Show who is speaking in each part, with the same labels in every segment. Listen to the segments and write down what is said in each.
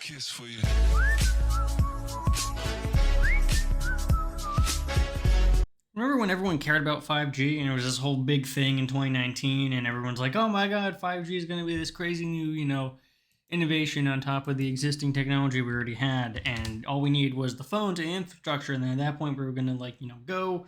Speaker 1: kiss for you.
Speaker 2: Remember when everyone cared about 5G and it was this whole big thing in 2019 and everyone's like, oh my God, 5G is going to be this crazy new, innovation on top of the existing technology we already had. And all we needed was the phones and infrastructure. And then at that point, we were going to go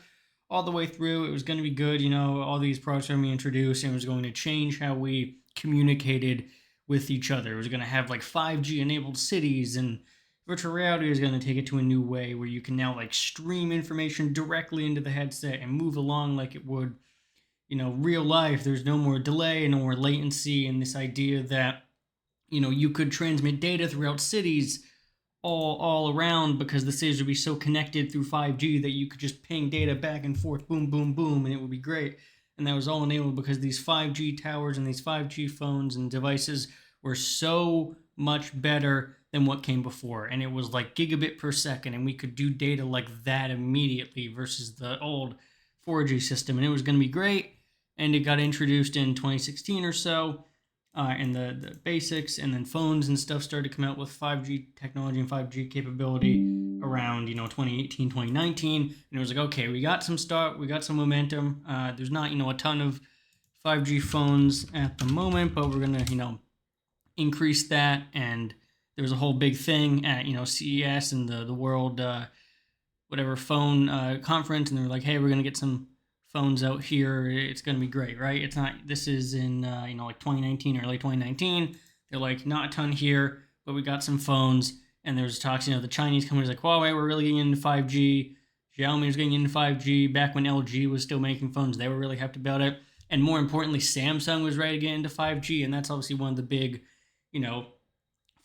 Speaker 2: all the way through. It was going to be good. All these products were going to be introduced and it was going to change how we communicated with each other. It was going to have 5G enabled cities, and virtual reality is going to take it to a new way where you can now stream information directly into the headset and move along like it would, real life. There's no more delay, no more latency, and this idea that, you could transmit data throughout cities all around because the cities would be so connected through 5G that you could just ping data back and forth, boom, boom, boom, and it would be great. And that was all enabled because these 5G towers and these 5G phones and devices were so much better than what came before. And it was gigabit per second, and we could do data like that immediately versus the old 4G system. And it was going to be great. And it got introduced in 2016 or so, in the basics, and then phones and stuff started to come out with 5G technology and 5G capability around 2018, 2019, and it was okay, we got some start, we got some momentum. There's not a ton of 5G phones at the moment, but we're gonna increase that. And there was a whole big thing at CES and the world whatever phone conference, and they were like, hey, we're gonna get some phones out here, it's going to be great, right? It's not, this is in 2019, early 2019. They're not a ton here, but we got some phones. And there's talks, the Chinese companies like Huawei were really getting into 5G. Xiaomi was getting into 5G. Back when LG was still making phones, they were really hyped about it. And more importantly, Samsung was ready to get into 5G. And that's obviously one of the big,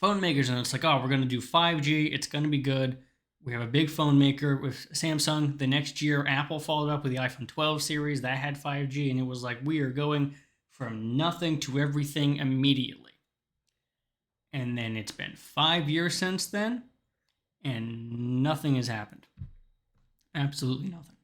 Speaker 2: phone makers. And it's we're going to do 5G. It's going to be good. We have a big phone maker with Samsung. The next year, Apple followed up with the iPhone 12 series that had 5G, and it was we are going from nothing to everything immediately. And then it's been 5 years since then, and nothing has happened. Absolutely nothing.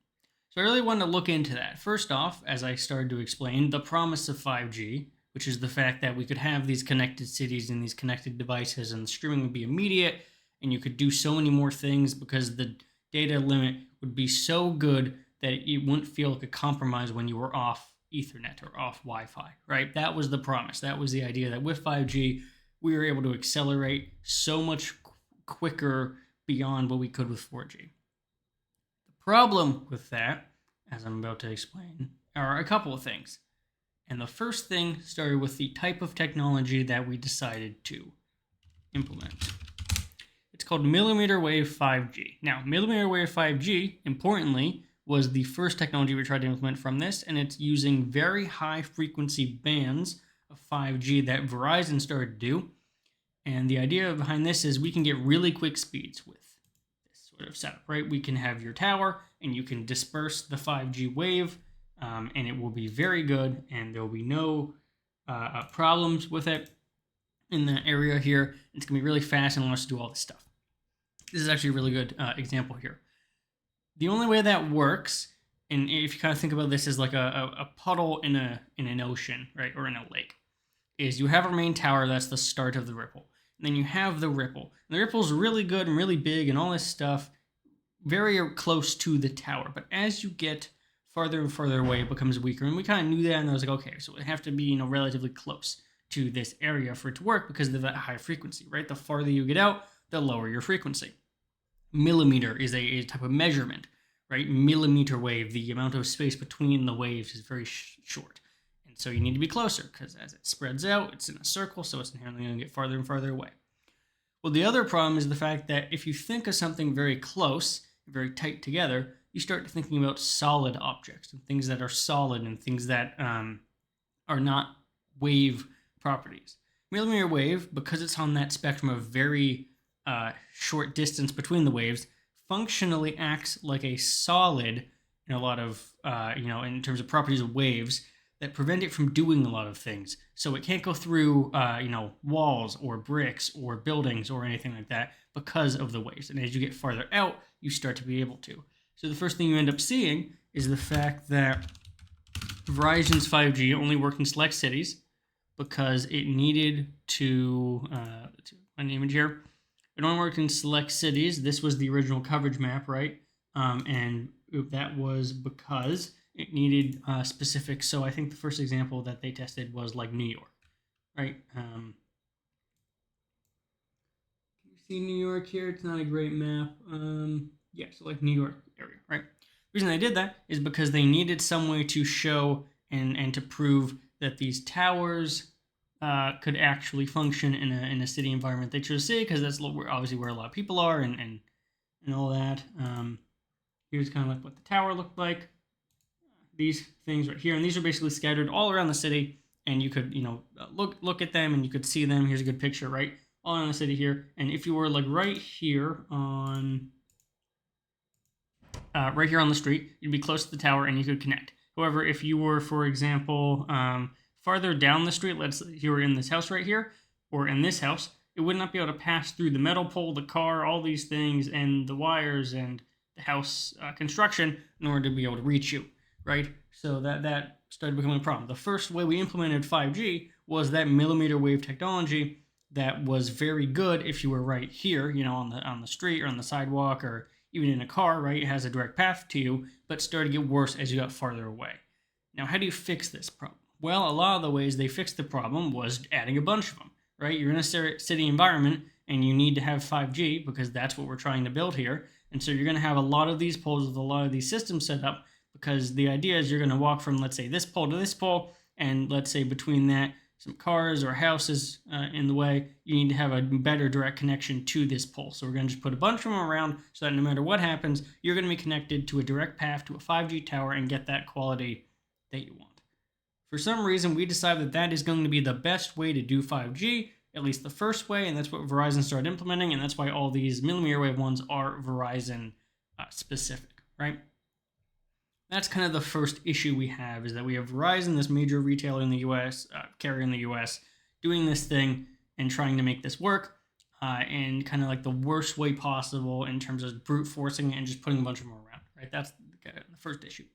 Speaker 2: So I really wanted to look into that. First off, as I started to explain, the promise of 5G, which is the fact that we could have these connected cities and these connected devices, and the streaming would be immediate, and you could do so many more things because the data limit would be so good that it wouldn't feel like a compromise when you were off Ethernet or off Wi-Fi, right? That was the promise. That was the idea that with 5G, we were able to accelerate so much quicker beyond what we could with 4G. The problem with that, as I'm about to explain, are a couple of things. And the first thing started with the type of technology that we decided to implement. It's called millimeter wave 5G. Now, millimeter wave 5G, importantly, was the first technology we tried to implement from this, and it's using very high frequency bands of 5G that Verizon started to do. And the idea behind this is we can get really quick speeds with this sort of setup, right? We can have your tower, and you can disperse the 5G wave, and it will be very good, and there will be no problems with it in the area here. It's going to be really fast and allow us to do all this stuff. This is actually a really good example here. The only way that works, and if you kind of think about this as a puddle in an ocean, right, or in a lake, is you have a main tower, that's the start of the ripple. And then you have the ripple. And the ripple's really good and really big and all this stuff, very close to the tower. But as you get farther and farther away, it becomes weaker. And we kind of knew that, and I was okay, so it have to be relatively close to this area for it to work because of that high frequency, right? The farther you get out, the lower your frequency. Millimeter is a type of measurement, right? Millimeter wave, the amount of space between the waves is very short. And so you need to be closer because as it spreads out, it's in a circle, so it's inherently going to get farther and farther away. Well, the other problem is the fact that if you think of something very close, very tight together, you start thinking about solid objects and things that are solid and things that are not wave properties. Millimeter wave, because it's on that spectrum of very short distance between the waves, functionally acts like a solid in a lot of, in terms of properties of waves that prevent it from doing a lot of things. So it can't go through, walls or bricks or buildings or anything like that because of the waves. And as you get farther out, you start to be able to. So the first thing you end up seeing is the fact that Verizon's 5G only worked in select cities because it needed to, an image here, It only worked in select cities. This was the original coverage map, right? And that was because it needed specific. So I think the first example that they tested was like New York, right? Can you see New York here? It's not a great map. Yeah, so like New York area, right? The reason they did that is because they needed some way to show and to prove that these towers could actually function in a city environment. They chose city because that's obviously where a lot of people are and all that. Here's kind of like what the tower looked like. These things right here, and these are basically scattered all around the city. And you could, look at them, and you could see them. Here's a good picture, right, all around the city here. And if you were like right here on the street, you'd be close to the tower, and you could connect. However, if you were, for example, farther down the street, let's say you were in this house right here, or in this house, it would not be able to pass through the metal pole, the car, all these things, and the wires and the house construction in order to be able to reach you, right? So that started becoming a problem. The first way we implemented 5G was that millimeter wave technology that was very good if you were right here, on the street or on the sidewalk or even in a car, right? It has a direct path to you, but started to get worse as you got farther away. Now, how do you fix this problem? Well, a lot of the ways they fixed the problem was adding a bunch of them, right? You're in a city environment and you need to have 5G because that's what we're trying to build here. And so you're going to have a lot of these poles with a lot of these systems set up because the idea is you're going to walk from, let's say, this pole to this pole, and let's say between that, some cars or houses in the way, you need to have a better direct connection to this pole. So we're going to just put a bunch of them around so that no matter what happens, you're going to be connected to a direct path to a 5G tower and get that quality that you want. For some reason, we decided that that is going to be the best way to do 5G, at least the first way, and that's what Verizon started implementing, and that's why all these millimeter wave ones are Verizon specific, right? That's kind of the first issue we have, is that we have Verizon, this major retailer in the US, carrier in the US, doing this thing and trying to make this work in kind of like the worst way possible in terms of brute forcing it and just putting a bunch of them around, right? That's the first issue.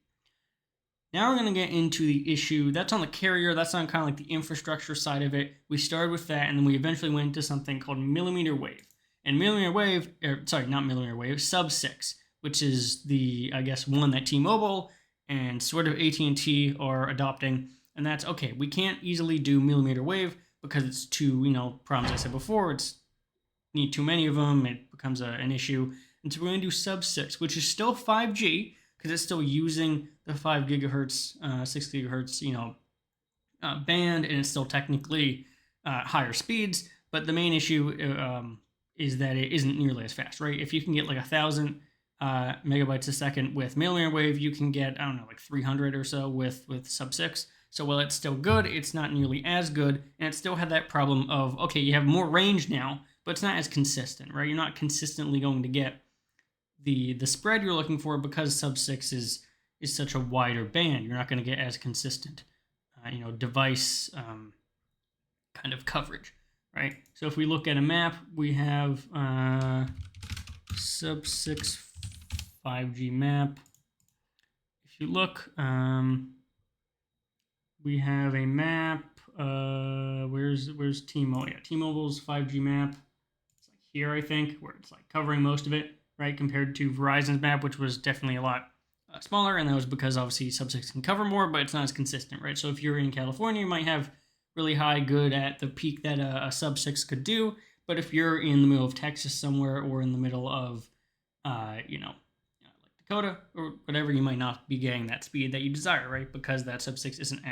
Speaker 2: Now we're going to get into the issue that's on the carrier. That's on kind of like the infrastructure side of it. We started with that, and then we eventually went into something called millimeter wave. And millimeter wave, not millimeter wave, sub-6, which is the, I guess, one that T-Mobile and sort of AT&T are adopting. And that's, okay, we can't easily do millimeter wave because it's too, problems I said before. It's need too many of them. It becomes an issue. And so we're going to do sub-6, which is still 5G, because it's still using the 5 gigahertz, 6 gigahertz, band, and it's still technically higher speeds. But the main issue is that it isn't nearly as fast, right? If you can get like 1,000 megabytes a second with millimeter wave, you can get, like 300 or so with sub-6. So while it's still good, it's not nearly as good, and it still had that problem of, okay, you have more range now, but it's not as consistent, right? You're not consistently going to get the spread you're looking for because sub-6 is such a wider band. You're not going to get as consistent, device kind of coverage, right? So if we look at a map, we have sub-6 5G map. If you look, we have a map. Where's T-Mobile? Yeah, T-Mobile's 5G map. It's like here, I think, where it's like covering most of it, right? Compared to Verizon's map, which was definitely a lot smaller, and that was because obviously sub-6 can cover more, but it's not as consistent, right? So if you're in California, you might have really high good at the peak that a sub-6 could do, but if you're in the middle of Texas somewhere or in the middle of, like Dakota or whatever, you might not be getting that speed that you desire, right? Because that sub-6 isn't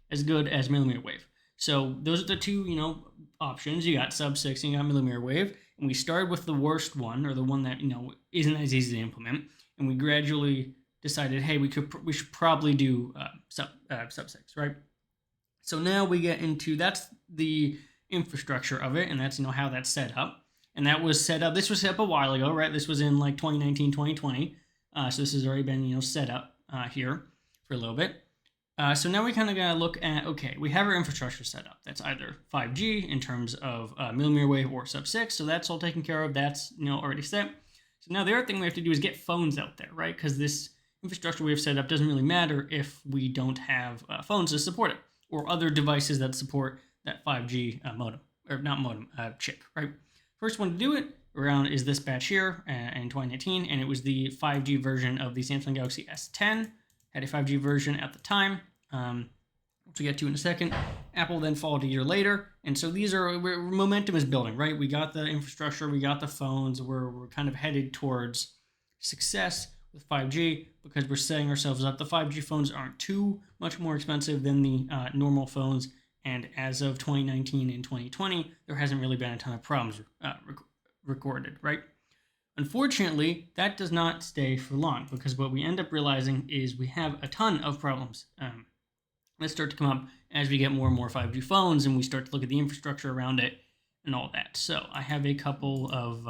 Speaker 2: as good as millimeter wave. So those are the two, options. You got sub-6 and you got millimeter wave, and we started with the worst one, or the one that isn't as easy to implement, and we gradually decided, hey, we should probably do sub-6, right? So now we get into, that's the infrastructure of it, and that's how that's set up. And that was set up, this was set up a while ago, right? This was in like 2019, 2020. So this has already been set up here for a little bit. So now we kind of got to look at, okay, we have our infrastructure set up. That's either 5G in terms of millimeter wave or sub-6. So that's all taken care of. That's already set. So now the other thing we have to do is get phones out there, right? Because this infrastructure we have set up doesn't really matter if we don't have phones to support it, or other devices that support that 5G modem, or not modem, chip, right? First one to do it around is this batch here in 2019, and it was the 5G version of the Samsung Galaxy S10. Had a 5G version at the time, which we'll get to in a second. Apple then followed a year later, and so momentum is building, right? We got the infrastructure, we got the phones, we're kind of headed towards success with 5G because we're setting ourselves up. The 5G phones aren't too much more expensive than the normal phones, and as of 2019 and 2020, there hasn't really been a ton of problems recorded, right? Unfortunately, that does not stay for long because what we end up realizing is we have a ton of problems that start to come up as we get more and more 5G phones and we start to look at the infrastructure around it and all that. So I have a couple of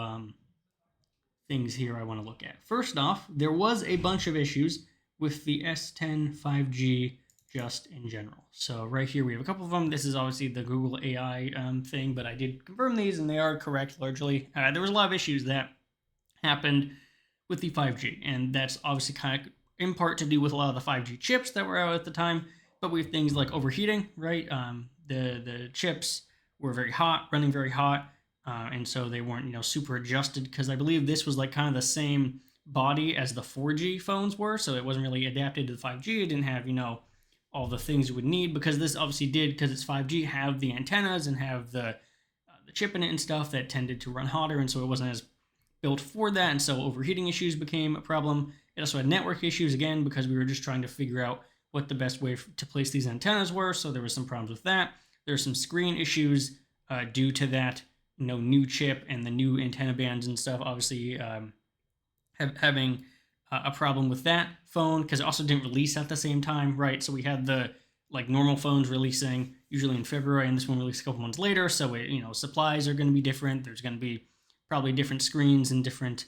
Speaker 2: things here I want to look at. First off, there was a bunch of issues with the S10 5G just in general. So right here we have a couple of them. This is obviously the Google AI thing, but I did confirm these and they are correct largely. There was a lot of issues that happened with the 5G, and that's obviously kind of in part to do with a lot of the 5G chips that were out at the time, but we have things like overheating, right? The chips were very hot, running very hot, and so they weren't super adjusted because I believe this was like kind of the same body as the 4G phones were, so it wasn't really adapted to the 5G. It didn't have all the things you would need because this obviously did, because it's 5G, have the antennas and have the chip in it and stuff that tended to run hotter, and so it wasn't as built for that, and so overheating issues became a problem. It also had network issues again because we were just trying to figure out what the best way to place these antennas were, so there was some problems with that. There's some screen issues due to that new chip and the new antenna bands and stuff, obviously having a problem with that phone because it also didn't release at the same time, right? So we had the normal phones releasing usually in February, and this one released a couple months later, so supplies are going to be different. There's going to be probably different screens and different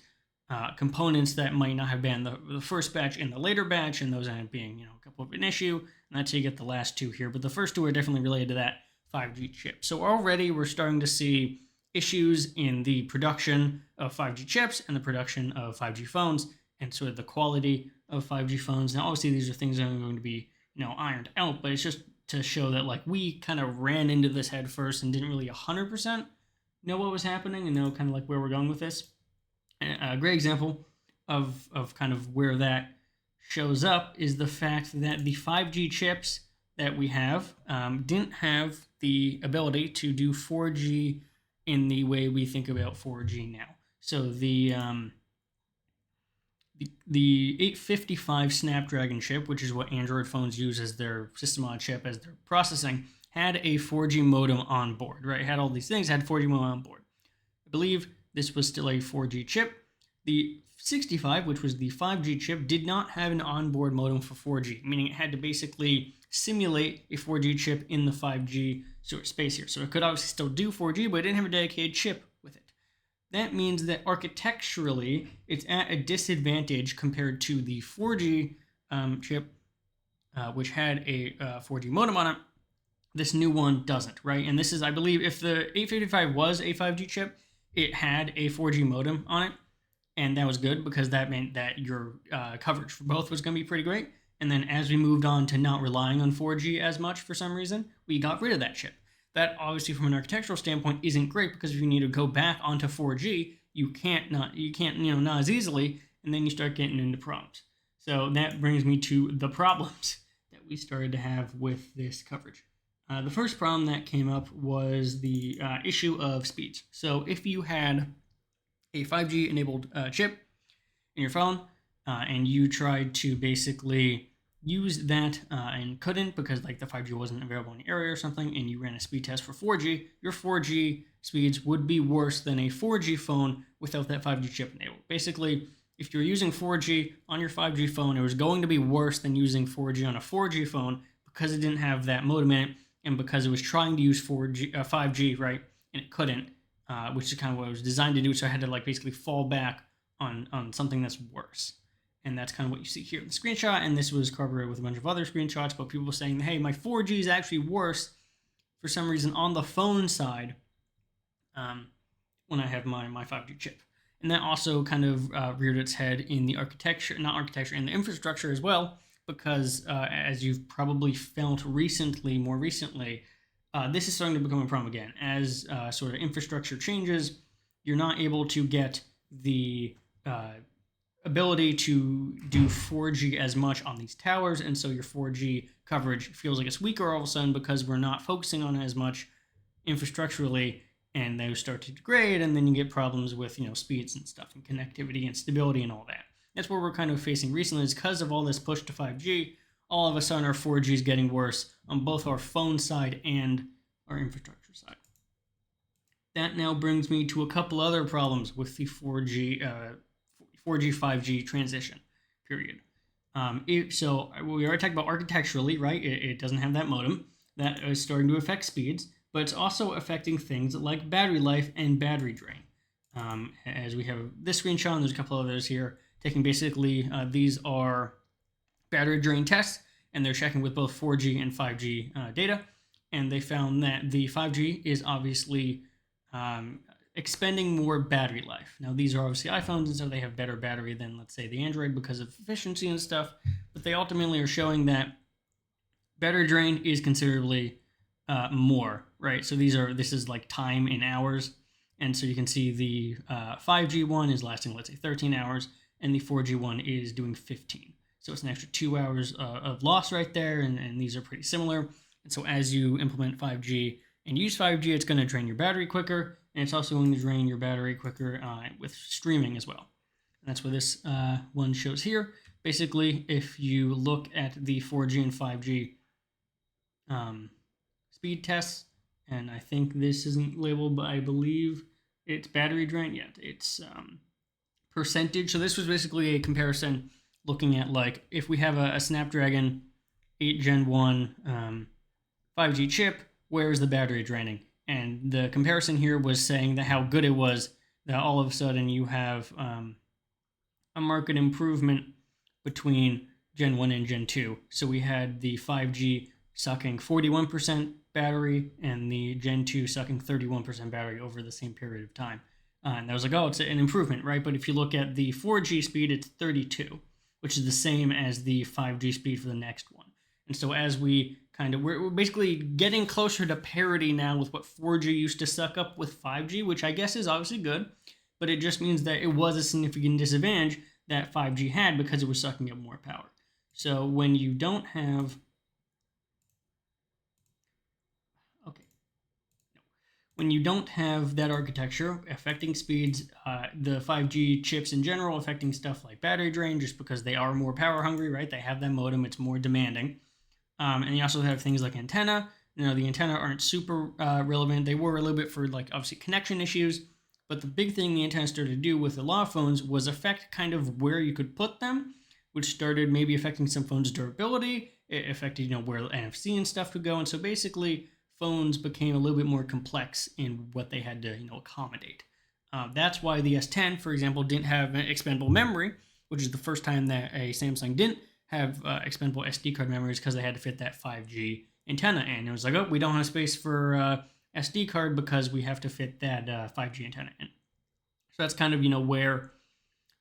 Speaker 2: components that might not have been the first batch and the later batch, and those end up being a couple of an issue, and that's how you get the last two here. But the first two are definitely related to that 5G chip. So already we're starting to see issues in the production of 5G chips and the production of 5G phones, and sort of the quality of 5G phones. Now, obviously, these are things that are going to be ironed out, but it's just to show that we kind of ran into this head first and didn't really 100% know what was happening and know kind of where we're going with this. And a great example of kind of where that shows up is the fact that the 5G chips that we have didn't have the ability to do 4G in the way we think about 4G now. So the 855 Snapdragon chip, which is what Android phones use as their system on chip, as their processing, had a 4G modem on board, right? It had all these things, had 4G modem on board. I believe this was still a 4G chip. The 65, which was the 5G chip, did not have an onboard modem for 4G, meaning it had to basically simulate a 4G chip in the 5G sort of space here. So it could obviously still do 4G, but it didn't have a dedicated chip with it. That means that architecturally, it's at a disadvantage compared to the 4G chip, which had a 4G modem on it. This new one doesn't, right? And this is, I believe, if the 855 was a 5G chip, it had a 4G modem on it, and that was good because that meant that your coverage for both was going to be pretty great. And then as we moved on to not relying on 4G as much for some reason, we got rid of that chip. That obviously from an architectural standpoint isn't great because if you need to go back onto 4G, you can't not as easily, and then you start getting into problems. So that brings me to the problems that we started to have with this coverage. The first problem that came up was the issue of speeds. So if you had a 5G enabled chip in your phone and you tried to basically use that and couldn't because the 5G wasn't available in the area or something, and you ran a speed test for 4G, your 4G speeds would be worse than a 4G phone without that 5G chip enabled. Basically, if you're using 4G on your 5G phone, it was going to be worse than using 4G on a 4G phone because it didn't have that modem in it and because it was trying to use 5G, right, and it couldn't, which is kind of what it was designed to do, so I had to basically fall back on something that's worse. And that's kind of what you see here in the screenshot, and this was corroborated with a bunch of other screenshots, but people saying, hey, my 4G is actually worse for some reason on the phone side when I have my 5G chip. And that also kind of reared its head in the in the infrastructure as well, because as you've probably felt more recently, this is starting to become a problem again. As sort of infrastructure changes, you're not able to get the ability to do 4G as much on these towers, and so your 4G coverage feels like it's weaker all of a sudden because we're not focusing on it as much infrastructurally, and those start to degrade, and then you get problems with speeds and stuff and connectivity and stability and all that. That's what we're kind of facing recently, is because of all this push to 5G, all of a sudden our 4G is getting worse on both our phone side and our infrastructure side. That now brings me to a couple other problems with the 4G 5G transition period. So we already talked about architecturally, right? It doesn't have that modem. That is starting to affect speeds, but it's also affecting things like battery life and battery drain. As we have this screenshot, and there's a couple others here, taking basically, these are battery drain tests, and they're checking with both 4G and 5G data, and they found that the 5G is obviously expending more battery life. Now, these are obviously iPhones, and so they have better battery than, let's say, the Android because of efficiency and stuff, but they ultimately are showing that battery drain is considerably more, right? So this is like time in hours, and so you can see the 5G one is lasting, let's say, 13 hours, and the 4G one is doing 15. So it's an extra 2 hours of loss right there, and these are pretty similar. And so as you implement 5G and use 5G, it's going to drain your battery quicker, and it's also going to drain your battery quicker with streaming as well. And that's what this one shows here. Basically, if you look at the 4G and 5G speed tests, and I think this isn't labeled, but I believe it's battery drain. Yeah, it's percentage. So this was basically a comparison looking at, like, if we have a Snapdragon 8 Gen 1 5G chip, where is the battery draining? And the comparison here was saying that how good it was, that all of a sudden you have a market improvement between Gen 1 and Gen 2. So we had the 5G sucking 41% battery and the Gen 2 sucking 31% battery over the same period of time. And I was like, oh, it's an improvement, right? But if you look at the 4G speed, it's 32, which is the same as the 5G speed for the next one. And so as we're basically getting closer to parity now with what 4G used to suck up with 5G, which I guess is obviously good, but it just means that it was a significant disadvantage that 5G had because it was sucking up more power. So when you don't have that architecture affecting speeds, the 5G chips in general affecting stuff like battery drain, just because they are more power hungry, right? They have that modem, it's more demanding. And you also have things like antenna. The antenna aren't super relevant. They were a little bit for, like, obviously connection issues, but the big thing the antenna started to do with a lot of phones was affect kind of where you could put them, which started maybe affecting some phones' durability. It affected, where NFC and stuff could go. And so basically, phones became a little bit more complex in what they had to, accommodate. That's why the S10, for example, didn't have an expandable memory, which is the first time that a Samsung didn't have expandable SD card memories, because they had to fit that 5G antenna in. It was like, oh, we don't have space for SD card because we have to fit that 5G antenna in. So that's kind of, where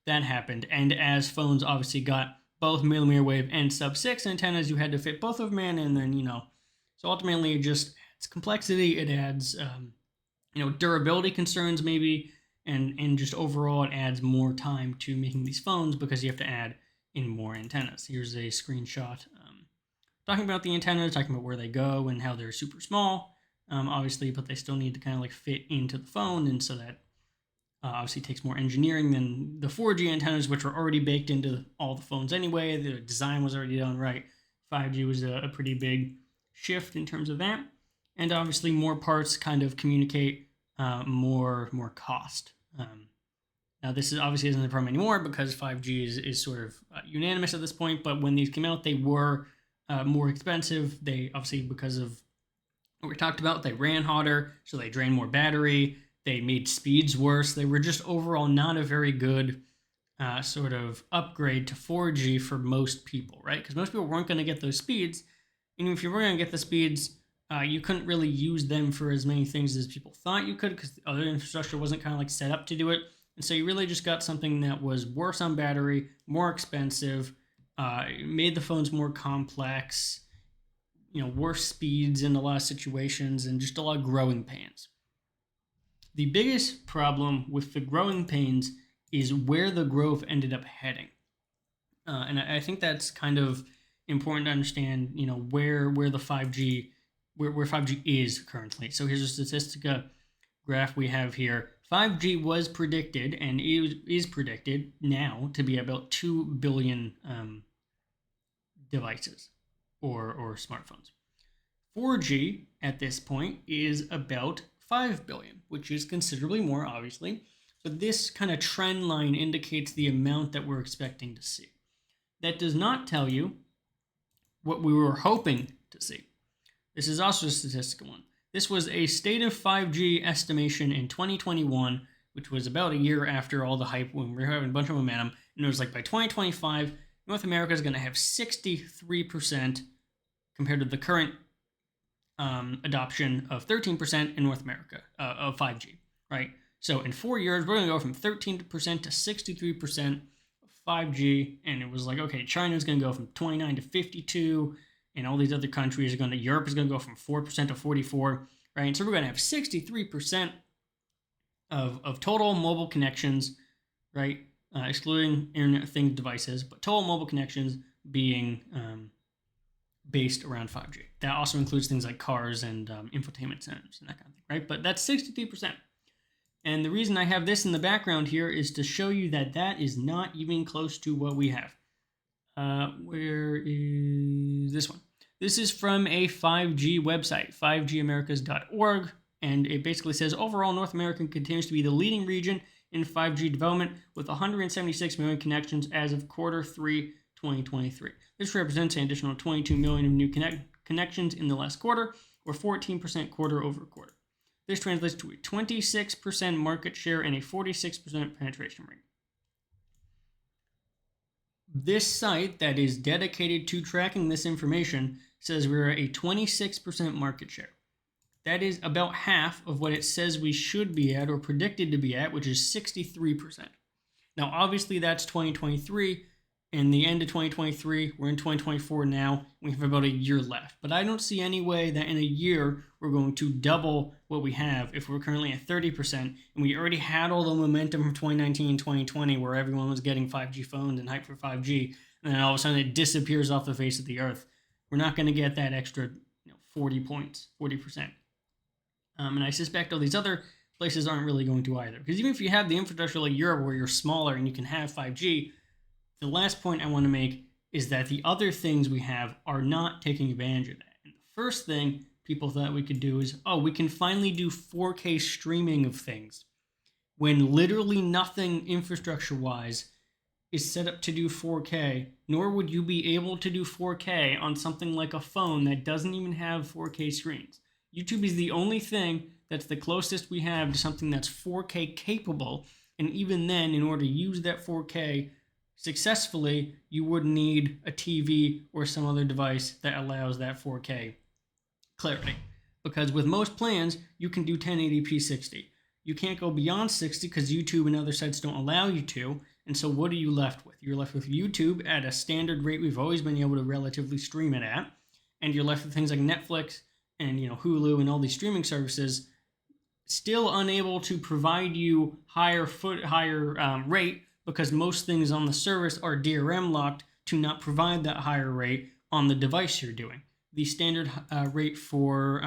Speaker 2: that happened. And as phones obviously got both millimeter wave and sub-6 antennas, you had to fit both of them in, and then, so ultimately it just adds complexity, it adds, durability concerns maybe, and just overall it adds more time to making these phones because you have to add in more antennas. Here's a screenshot talking about the antennas, talking about where they go and how they're super small, obviously, but they still need to kind of like fit into the phone, and so that obviously takes more engineering than the 4G antennas, which are already baked into all the phones anyway. The design was already done right. 5G was a pretty big shift in terms of that, and obviously more parts kind of communicate more cost. Now, this is obviously isn't a problem anymore because 5G is sort of unanimous at this point, but when these came out, they were more expensive. They obviously, because of what we talked about, they ran hotter, so they drained more battery. They made speeds worse. They were just overall not a very good sort of upgrade to 4G for most people, right? Because most people weren't going to get those speeds. And if you were going to get the speeds, you couldn't really use them for as many things as people thought you could, because the other infrastructure wasn't kind of like set up to do it. And so you really just got something that was worse on battery, more expensive, made the phones more complex, worse speeds in a lot of situations, and just a lot of growing pains. The biggest problem with the growing pains is where the growth ended up heading. And I think that's kind of important to understand, where the 5G, where 5G is currently. So here's a Statistica graph we have here. 5G was predicted and is predicted now to be about 2 billion devices or smartphones. 4G at this point is about 5 billion, which is considerably more, obviously. But this kind of trend line indicates the amount that we're expecting to see. That does not tell you what we were hoping to see. This is also a statistical one. This was a state of 5G estimation in 2021, which was about a year after all the hype when we were having a bunch of momentum. And it was like by 2025, North America is going to have 63% compared to the current adoption of 13% in North America of 5G, right? So in 4 years, we're going to go from 13% to 63% of 5G. And it was like, okay, China's going to go from 29 to 52, and all these other countries are going to, Europe is going to go from 4% to 44, right? And so we're going to have 63% of total mobile connections, right? Excluding Internet of Things devices, but total mobile connections being based around 5G. That also includes things like cars and infotainment centers and that kind of thing, right? But that's 63%. And the reason I have this in the background here is to show you that that is not even close to what we have. Where is this one? This is from a 5G website, 5gamericas.org, and it basically says, overall, North America continues to be the leading region in 5G development with 176 million connections as of quarter 3, 2023. This represents an additional 22 million of new connections in the last quarter, or 14% quarter over quarter. This translates to a 26% market share and a 46% penetration rate. This site that is dedicated to tracking this information says we're at a 26% market share. That is about half of what it says we should be at or predicted to be at, which is 63%. Now, obviously, that's 2023. In the end of 2023, we're in 2024 now. We have about a year left. But I don't see any way that in a year we're going to double what we have if we're currently at 30%. And we already had all the momentum from 2019 and 2020 where everyone was getting 5G phones and hype for 5G. And then all of a sudden it disappears off the face of the earth. We're not going to get that extra 40 points, 40%. And I suspect all these other places aren't really going to either. Because even if you have the infrastructure like Europe where you're smaller and you can have 5G, the last point I want to make is that the other things we have are not taking advantage of that. And the first thing people thought we could do is, we can finally do 4K streaming of things, when literally nothing infrastructure-wise is set up to do 4K, nor would you be able to do 4K on something like a phone that doesn't even have 4K screens. YouTube is the only thing that's the closest we have to something that's 4K capable, and even then, in order to use that 4K successfully, you would need a TV or some other device that allows that 4K clarity. Because with most plans, you can do 1080p 60. You can't go beyond 60 because YouTube and other sites don't allow you to. And so what are you left with? You're left with YouTube at a standard rate we've always been able to relatively stream it at. And you're left with things like Netflix and Hulu and all these streaming services still unable to provide you higher rate, because most things on the service are DRM locked to not provide that higher rate on the device you're doing. The standard rate for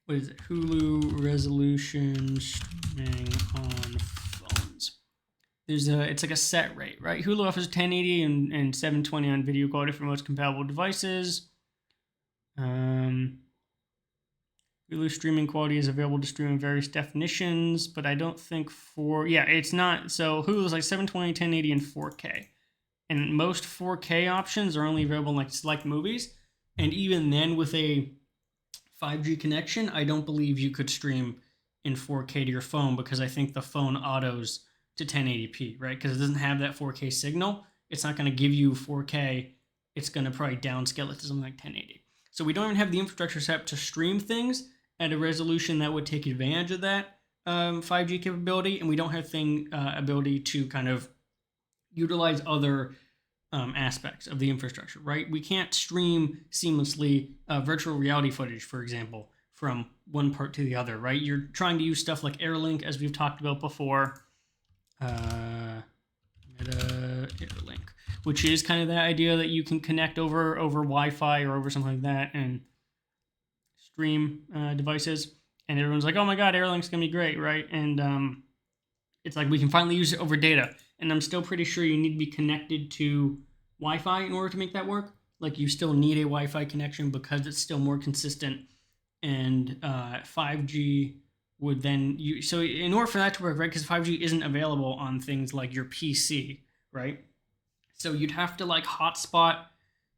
Speaker 2: Hulu resolution streaming on phones. It's like a set rate, right? Hulu offers 1080 and 720 on video quality for most compatible devices. Hulu streaming quality is available to stream in various definitions, but I don't think it's not. So Hulu is like 720, 1080, and 4K. And most 4K options are only available in like select movies. And even then, with a 5G connection, I don't believe you could stream in 4K to your phone, because I think the phone autos to 1080p, right? Because it doesn't have that 4K signal. It's not going to give you 4K. It's going to probably downscale it to something like 1080. So we don't even have the infrastructure set up to stream things at a resolution that would take advantage of that 5G capability, and we don't have ability to kind of utilize other aspects of the infrastructure, right? We can't stream seamlessly virtual reality footage, for example, from one part to the other, right? You're trying to use stuff like Airlink, as we've talked about before. Meta Airlink, which is kind of that idea that you can connect over Wi-Fi or over something like that and stream devices. And everyone's like, "Oh my God, Airlink's gonna be great, right?" And it's like we can finally use it over data. And I'm still pretty sure you need to be connected to Wi-Fi in order to make that work. Like you still need a Wi-Fi connection because it's still more consistent. And 5G would then so in order for that to work, right? Because 5G isn't available on things like your PC, right? So you'd have to like hotspot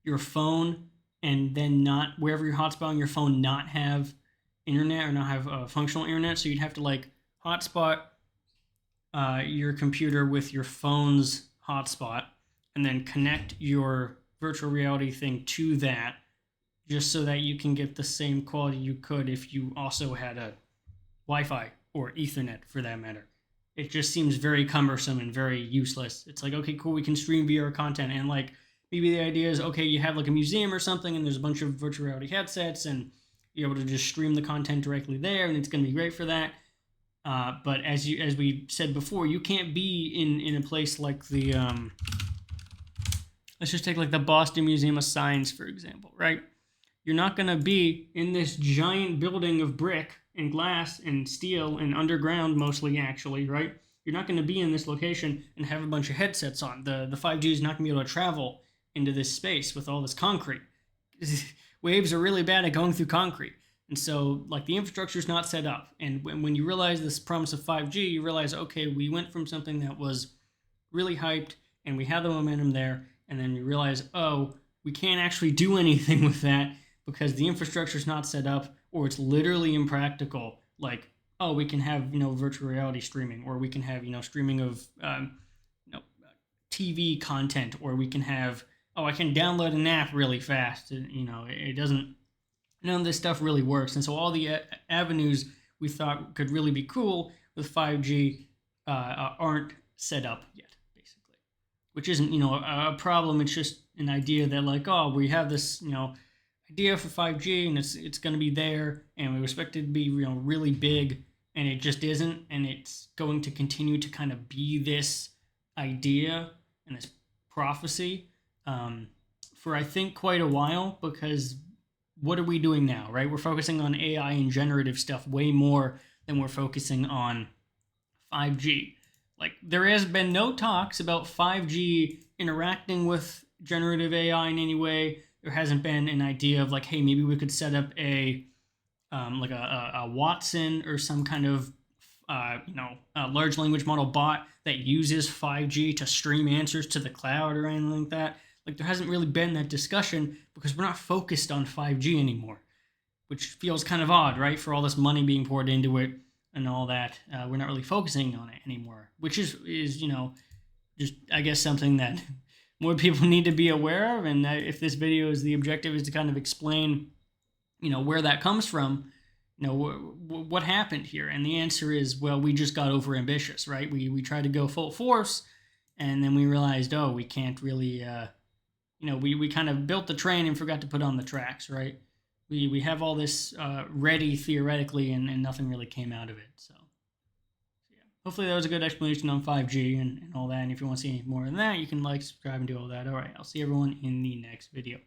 Speaker 2: your phone and then not wherever you're hotspotting your phone not have internet or not have functional internet. So you'd have to like hotspot your computer with your phone's hotspot and then connect your virtual reality thing to that just so that you can get the same quality you could if you also had a Wi-Fi or Ethernet for that matter. It just seems very cumbersome and very useless. It's like, okay, cool, we can stream VR content, and like maybe the idea is, okay, you have like a museum or something, and there's a bunch of virtual reality headsets, and you're able to just stream the content directly there, and it's going to be great for that. But as we said before, you can't be in a place like the let's just take like the Boston Museum of Science for example, right? You're not going to be in this giant building of brick and glass and steel and underground mostly, actually, right? You're not going to be in this location and have a bunch of headsets on. The 5G is not going to be able to travel into this space with all this concrete. Waves are really bad at going through concrete. And so, like, the infrastructure is not set up. And when you realize this promise of 5G, you realize, okay, we went from something that was really hyped and we had the momentum there, and then you realize, oh, we can't actually do anything with that because the infrastructure is not set up, or it's literally impractical. Like, oh, we can have virtual reality streaming, or we can have streaming of TV content, or we can have I can download an app really fast. It doesn't. None of this stuff really works, and so all the avenues we thought could really be cool with 5G aren't set up yet, basically. Which isn't a problem. It's just an idea that like, oh, we have this idea for 5G and it's going to be there and we expect it to be really big, and it just isn't, and it's going to continue to kind of be this idea and this prophecy for I think quite a while, because what are we doing now, right? We're focusing on AI and generative stuff way more than we're focusing on 5G. Like, there has been no talks about 5G interacting with generative AI in any way. There hasn't been an idea of like, hey, maybe we could set up a Watson or some kind of a large language model bot that uses 5G to stream answers to the cloud or anything like that. Like, there hasn't really been that discussion because we're not focused on 5G anymore, which feels kind of odd, right? For all this money being poured into it and all that, we're not really focusing on it anymore, which is just, I guess, something that more people need to be aware of. And if this video is the objective is to kind of explain, where that comes from, what happened here. And the answer is, well, we just got over ambitious, right? We tried to go full force, and then we realized, oh, we can't really, we kind of built the train and forgot to put on the tracks, right? We have all this ready theoretically, and nothing really came out of it. So yeah, hopefully that was a good explanation on 5G and all that. And if you want to see any more than that, you can like, subscribe, and do all that. All right, I'll see everyone in the next video.